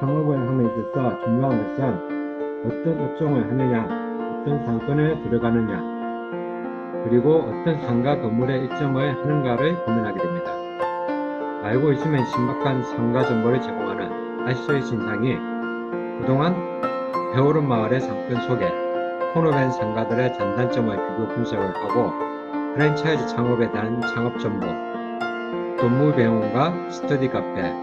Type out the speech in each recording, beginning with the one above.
창업을 함에 있어서 중요한 것은 어떤 업종을 하느냐, 어떤 상권에 들어가느냐, 그리고 어떤 상가 건물의 일정을 하는가를 고민하게 됩니다. 알고 있으면 신박한 상가 정보를 제공하는 알쓸 신상이 그동안 배오른 마을의 상권 소개, 코너밴 상가들의 장단점을 비교 분석을 하고 프랜차이즈 창업에 대한 창업 정보, 동물병원과 스터디 카페,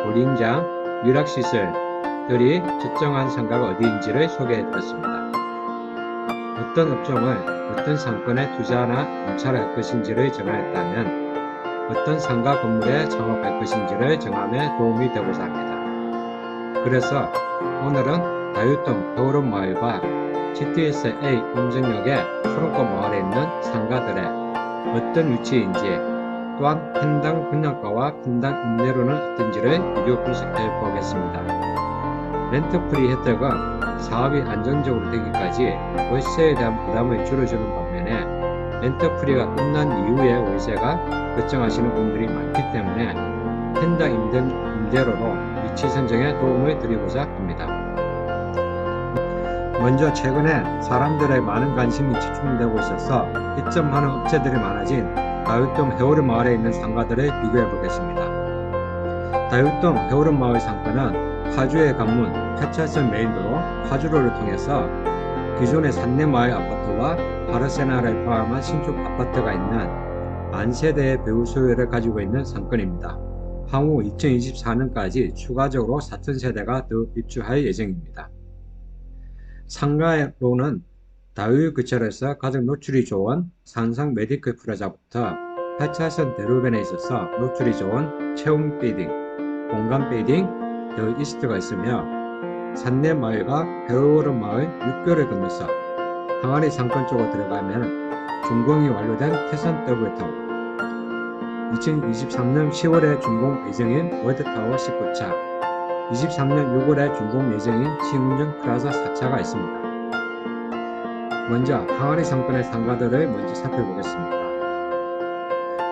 볼링장, 유락시설들이 적정한 상가가 어디인지를 소개해드렸습니다. 어떤 업종을 어떤 상권에 투자나 임차를 할 것인지를 정하였다면 어떤 상가 건물에 창업할 것인지를 정함에 도움이 되고자 합니다. 그래서 오늘은 다육동 배오른 마을과 GTS-A 운정역의 푸른꽃 마을에 있는 상가들의 어떤 위치인지, 또한 평당 분양가와 평당 임대료는 어떤지를 비교 분석해 보겠습니다. 렌트프리 혜택은 사업이 안정적으로 되기까지 월세에 대한 부담을 줄여주는 반면에 렌트프리가 끝난 이후에 월세가 결정하시는 분들이 많기 때문에 평당 임대료로 위치 선정에 도움을 드리고자 합니다. 먼저 최근에 사람들의 많은 관심이 집중되고 있어서 입점하는 업체들이 많아진 다육동 배오른 마을에 있는 상가들을 비교해 보겠습니다. 다육동 배오른 마을 상가는 파주의 관문 하차선 메인도로 파주로를 통해서 기존의 산내마을 아파트와 바르세나를 포함한 신축 아파트가 있는 만세대의 배우 소유를 가지고 있는 상권입니다. 향후 2024년까지 추가적으로 4,000세대가 더 입주할 예정입니다. 상가로는 다육구철에서 가장 노출이 좋은 산성 메디컬 프라자부터 8차선 대로변에 있어서 노출이 좋은 체험 빌딩, 공간 빌딩, 더 이스트가 있으며 산내마을과 배오른 마을 6교를 건너서 항아리 상권 쪽으로 들어가면 준공이 완료된 태산 더블타워, 2023년 10월에 준공 예정인 월드타워 19차, 23년 6월에 준공 예정인 신운정 플라자 4차가 있습니다. 먼저 항아리 상권의 상가들을 먼저 살펴보겠습니다.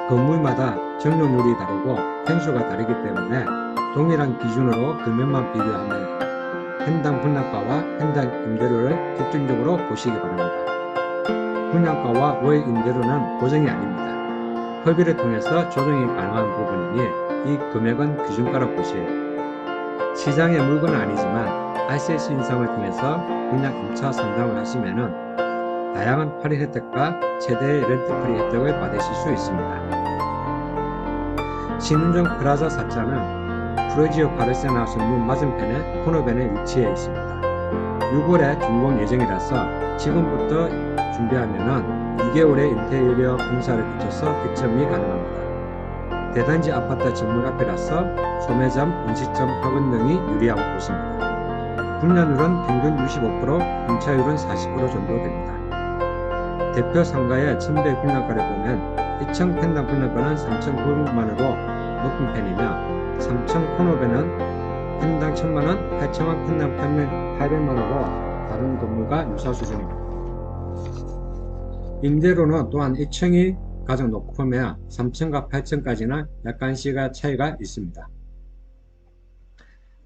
건물마다 정료율이 다르고 평수가 다르기 때문에 동일한 기준으로 금액만 비교하면 평당 분양가와 평당 임대료를 집중적으로 보시기 바랍니다. 분양가와 월 임대료는 고정이 아닙니다. 협의를 통해서 조정이 가능한 부분이니 이 금액은 기준가로 보시에요. 시장의 물건은 아니지만 RCS 인상을 통해서 분양 임차 상담을 하시면 다양한 할인 혜택과 최대의 렌트프리 혜택을 받으실 수 있습니다. 신운정 플라자 4차는 프로지오 바르세나 성문 맞은편의 코너밴에 위치해 있습니다. 6월에 준공 예정이라서 지금부터 준비하면 2개월의 인테리어 공사를 거쳐서 입점이 가능합니다. 대단지 아파트 정문 앞이라서 소매점, 음식점, 학원 등이 유리한 곳입니다. 분양률은 평균 65%, 임차율은 40% 정도 됩니다. 대표 상가의 천배 분양가를 보면 2층 평당 분양가는 3,900만원으로 높은 편이며 3층 코너밴은 평당 1,000만원, 8층은 평당 800만원으로 다른 건물과 유사 수준입니다. 임대료는 또한 2층이 가장 높으며 3층과 8층까지는 약간씩의 차이가 있습니다.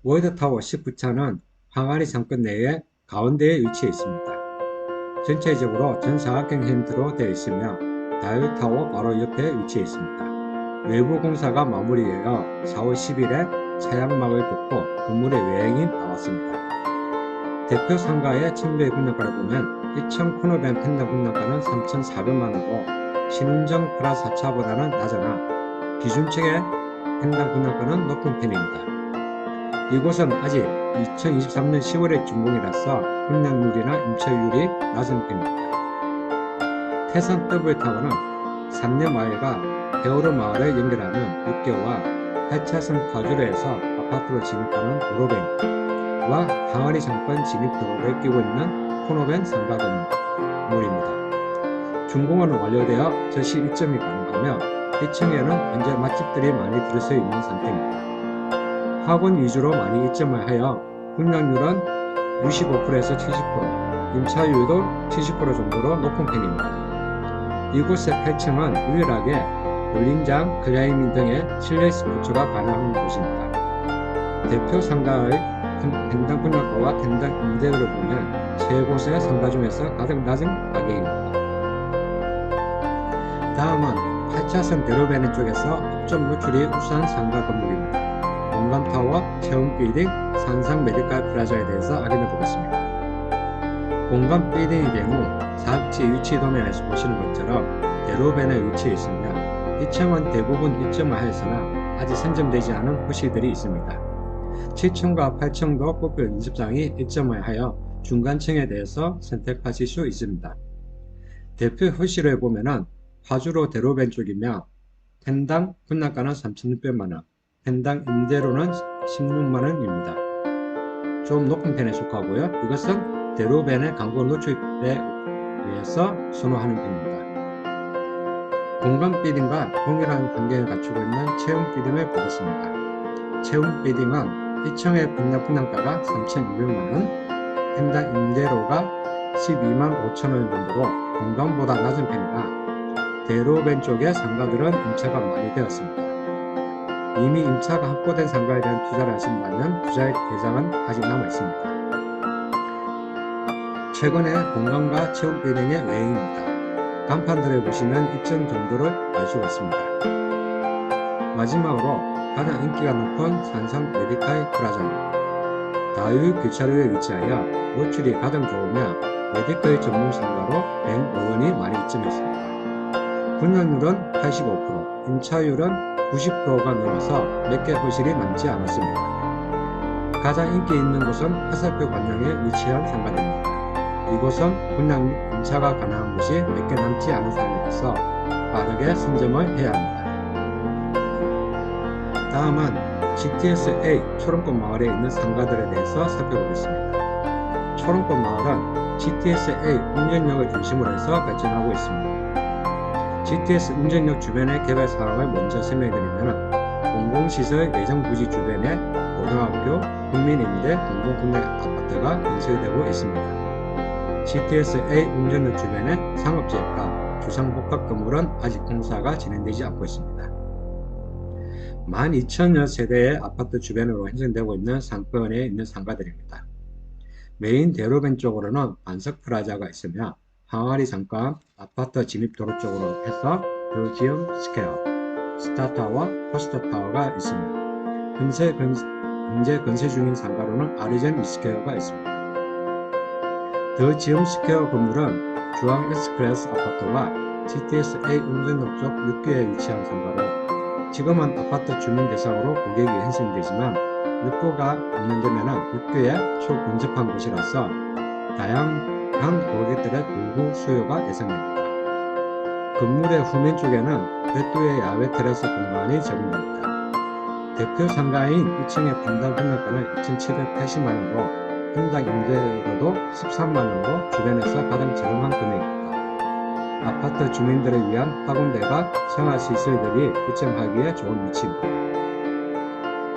월드타워 19차는 항아리 상권 내에 가운데에 위치해 있습니다. 전체적으로 전사각형 형태로 되어 있으며 다육타워 바로 옆에 위치해 있습니다. 외부 공사가 마무리되어 4월 10일에 차양막을 긋고 건물의 외형이 나왔습니다. 대표 상가의 천배 분양가를 보면 2층 코너밴 평당 분양가는 3,400만원으로 신운정 플라자 4차보다는 낮으나 기준층의 평당 분양가는 높은 편입니다. 이곳은 아직 2023년 10월에 준공이라서 분양률이나 임차율이 낮은 편입니다. 태산 더블타워는 산내마을과 배오른 마을을 연결하는 6개와 8차선 파주로에서 아파트로 진입하는 도로변과 항아리 상권 진입 도로를 끼고 있는 코너밴 상가 건물입니다. 준공은 완료되어 전시 입점이 가능하며 2층에는 현재 맛집들이 많이 들어서 있는 상태입니다. 학원 위주로 많이 입점을 하여 분양률은 65%에서 70%, 임차율도 70% 정도로 높은 편입니다. 이곳의 8층은 유일하게 볼링장, 클라이밍 등의 실내 스포츠가 가능한 곳입니다. 대표 상가의 평당 분양가와 평당 임대료를 보면 세 곳의 상가 중에서 가장 낮은 가격입니다. 다음은 8차선 대로변 쪽에서 업종 노출이 우수한 상가 건물입니다. 공감타워, 체험빌딩, 산상 메디칼 플라자에 대해서 확인해 보겠습니다. 공감 빌딩의 경우 사업지 위치 도면에서 보시는 것처럼 대로변에 위치해 있으며 2층은 대부분 입점을 하였으나 아직 선점되지 않은 호실들이 있습니다. 7층과 8층도 꽃별 인접장이 입점을 하여 중간층에 대해서 선택하실 수 있습니다. 대표 호실을 보면은 화주로 대로변 쪽이며 평당 분양가는 3,600만원, 평당 임대료는 16만원입니다. 좀 높은 편에 속하고요. 이것은 대로변의 광고 노출에 의해서 선호하는 편입니다. 공간 빌딩과 동일한 환경을 갖추고 있는 체험 빌딩을 보겠습니다. 체험 빌딩은 1층의 평당 분양가가 3,200만원, 평당 임대료가 12만 5천원 정도로 공간보다 낮은 편이라 대로변 쪽의 상가들은 임차가 많이 되었습니다. 이미 임차가 확보된 상가에 대한 투자를 하신다면 투자의 대상은 아직 남아있습니다. 최근에 공간과 체험 빌딩의 외형입니다. 간판들을 보시면 일정 정도를 알 수가 있습니다. 마지막으로 가장 인기가 높은 산상 메디칼 플라자입니다. 다유 교차로에 위치하여 노출이 가장 좋으며 메디컬 전문 상가로 100원이 많이 입점했습니다. 분양률은 85%, 임차율은 90%가 넘어서 몇 개 호실이 남지 않았습니다. 가장 인기 있는 곳은 화살표 관역에 위치한 상가들입니다. 이곳은 분양 임차가 가능한 곳이 몇 개 남지 않은 상황이라서 빠르게 선점을 해야 합니다. 다음은 GTS-A 초롱꽃 마을에 있는 상가들에 대해서 살펴보겠습니다. 초롱꽃 마을은 GTS-A 운전역을 중심으로 해서 발전하고 있습니다. GTS 운전역 주변의 개발 사항을 먼저 설명해드리면 공공시설 예정부지 주변에 고등학교, 국민임대, 공공분양 아파트가 건설되고 있습니다. GTS-A 운전역 주변의 상업지역과 주상복합 건물은 아직 공사가 진행되지 않고 있습니다. 12,000여 세대의 아파트 주변으로 형성되고 있는 상권에 있는 상가들입니다. 메인 대로변 쪽으로는 반석 플라자가 있으며 항아리 상가, 아파트 진입도로 쪽으로 해서 더지엄 스퀘어, 스타타워, 포스터타워가 있습니다. 현재 건설 중인 상가로는 아르젠 이스퀘어가 있습니다. 더지엄 스퀘어 건물은 주황 S클래스 아파트와 GTS-A 운전역 쪽 6개에 위치한 상가로 지금은 아파트 주민 대상으로 고객이 형성되지만 입구가 없는 데면은 6개에 초근접한 곳이라서 다양한 고객들의 공구 수요가 예상됩니다. 건물의 후면 쪽에는 별도의 야외 테라스 공간이 제공됩니다. 대표 상가인 2층의 평당 분양가는 2,780만원으로 평당 임대료도 13만원으로 주변에서 가장 저렴한 금액입니다. 아파트 주민들을 위한 학원대가 생활시설들이 입점하기에 좋은 위치입니다.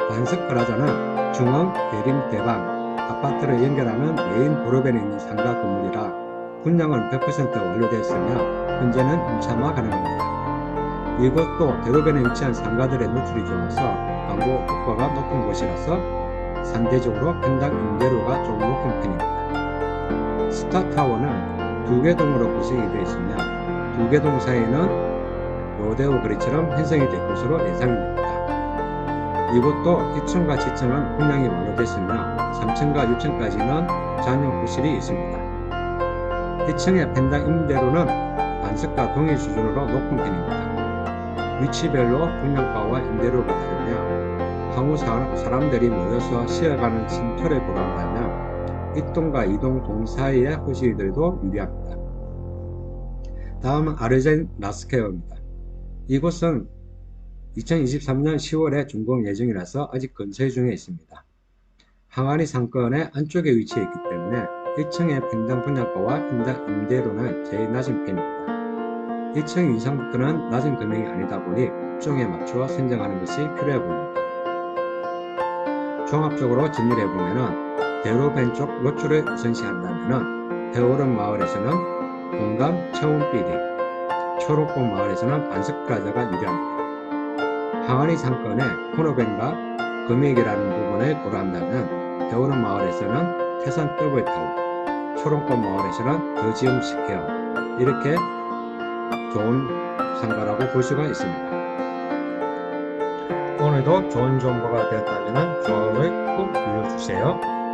반석 플라자는 중앙 대림 대방 아파트를 연결하는 메인 도로변에 있는 상가 건물이라 분양은 100% 완료되었으며 현재는 임차만 가능합니다. 이곳도 대로변에 위치한 상가들의 노출이 좋아서 광고 효과가 높은 곳이라서 상대적으로 평당 임대료가 좀 높은 편입니다. 스타타워는 2개 동으로 구성이 되어 있으며 2개 동 사이에는 로데오 거리처럼 형성이 될 것으로 예상이 됩니다. 이곳도 2층과 7층은 분양이 완료됐으며 3층과 6층까지는 잔용 호실이 있습니다. 2층의 평당 임대료는 반석과 동일 수준으로 높은 편입니다. 위치별로 분양가와 임대료가 다르며 향후 사람들이 모여서 쉬어가는 쉼터를 보란다면 1동과 2동 동 사이의 호실들도 유리합니다. 다음은 아르젠 라스케어입니다. 이곳은 2023년 10월에 준공 예정이라서 아직 건설 중에 있습니다. 항아리 상권의 안쪽에 위치해 있기 때문에 1층의 평당 분양가와 평당 임대료는 제일 낮은 편입니다. 1층 이상부터는 낮은 금액이 아니다 보니 업종에 맞추어 선정하는 것이 필요해 보입니다. 종합적으로 정리를 해보면 대로변 쪽 노출을 우선시한다면 해오름 마을에서는 공감 체험 빌딩, 초록꽃 마을에서는 반석 플라자가 유리합니다. 항아리 상권의 코너밴과 금액이라는 부분을 고려한다면 배우는 마을에서는 태산 더블타워, 초롱꽃 마을에서는 더지움 스퀘어, 이렇게 좋은 상가라고 볼 수가 있습니다. 오늘도 좋은 정보가 되었다면 좋아요를 꾹 눌러주세요.